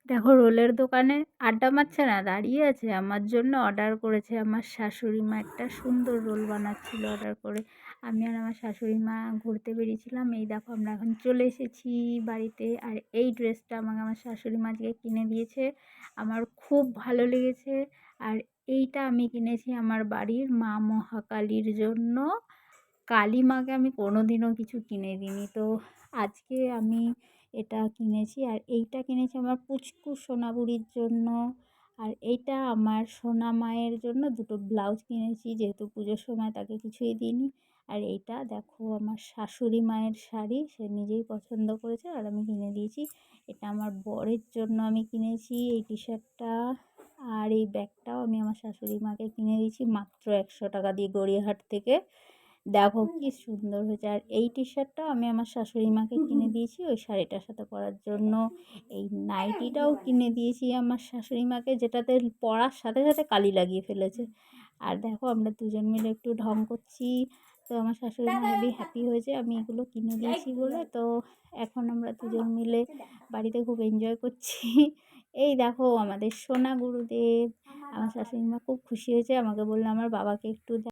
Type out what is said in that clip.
দেখো রোলের দোকানে আড্ডা মারছে না, দাঁড়িয়ে আছে, আমার জন্য অর্ডার করেছে। আমার শাশুড়ি মা একটা সুন্দর রোল বানাচ্ছিল অর্ডার করে। আমি আর আমার শাশুড়ি মা ঘুরতে বেরিয়েছিলাম। এই দেখো আমরা এখন চলে এসেছি বাড়িতে। আর এই ড্রেসটা আমাকে আমার শাশুড়ি মা আজকে কিনে দিয়েছে, আমার খুব ভালো লেগেছে। আর এইটা আমি কিনেছি আমার বাড়ির মা মহাকালীর জন্য। কালী মাকে আমি কোনো দিনও কিছু কিনে দিইনি, তো আজকে আমি এটা কিনেছি। আর এইটা কিনেছি আমার পুচকু সোনাবুড়ির জন্য। আর এইটা আমার সোনা মায়ের জন্য দুটো ব্লাউজ কিনেছি, যেহেতু পুজোর সময় তাকে কিছুই দিইনি। আর এইটা দেখো আমার শাশুড়ি মায়ের শাড়ি, সে নিজেই পছন্দ করেছে আর আমি কিনে দিয়েছি। এটা আমার বরের জন্য আমি কিনেছি এই টি শার্টটা। আর এই ব্যাগটাও আমি আমার শাশুড়ি মাকে কিনে দিয়েছি মাত্র 100 টাকা দিয়ে গড়িয়াহাট থেকে। দেখো কি সুন্দর হয়েছে। আর এই টি শার্টটাও আমি আমার শাশুড়ি মাকে কিনে দিয়েছি ওই শাড়িটার সাথে পরার জন্য। এই নাইটিটাও কিনে দিয়েছি আমার শাশুড়ি মাকে, যেটাতে পরার সাথে সাথে কালি লাগিয়ে ফেলেছে। আর দেখো আমরা দুজন মিলে একটু ঢং করছি, তো আমার শাশুড়ি মা হেবি হ্যাপি হয়েছে আমি এগুলো কিনে দিয়েছি বলে। তো এখন আমরা দুজন মিলে বাড়িতে খুব এনজয় করছি। এই দেখো আমাদের সোনা গুরুদেব। আমার শাশুড়ি মা খুব খুশি হয়েছে, আমাকে বললো আমার বাবাকে একটু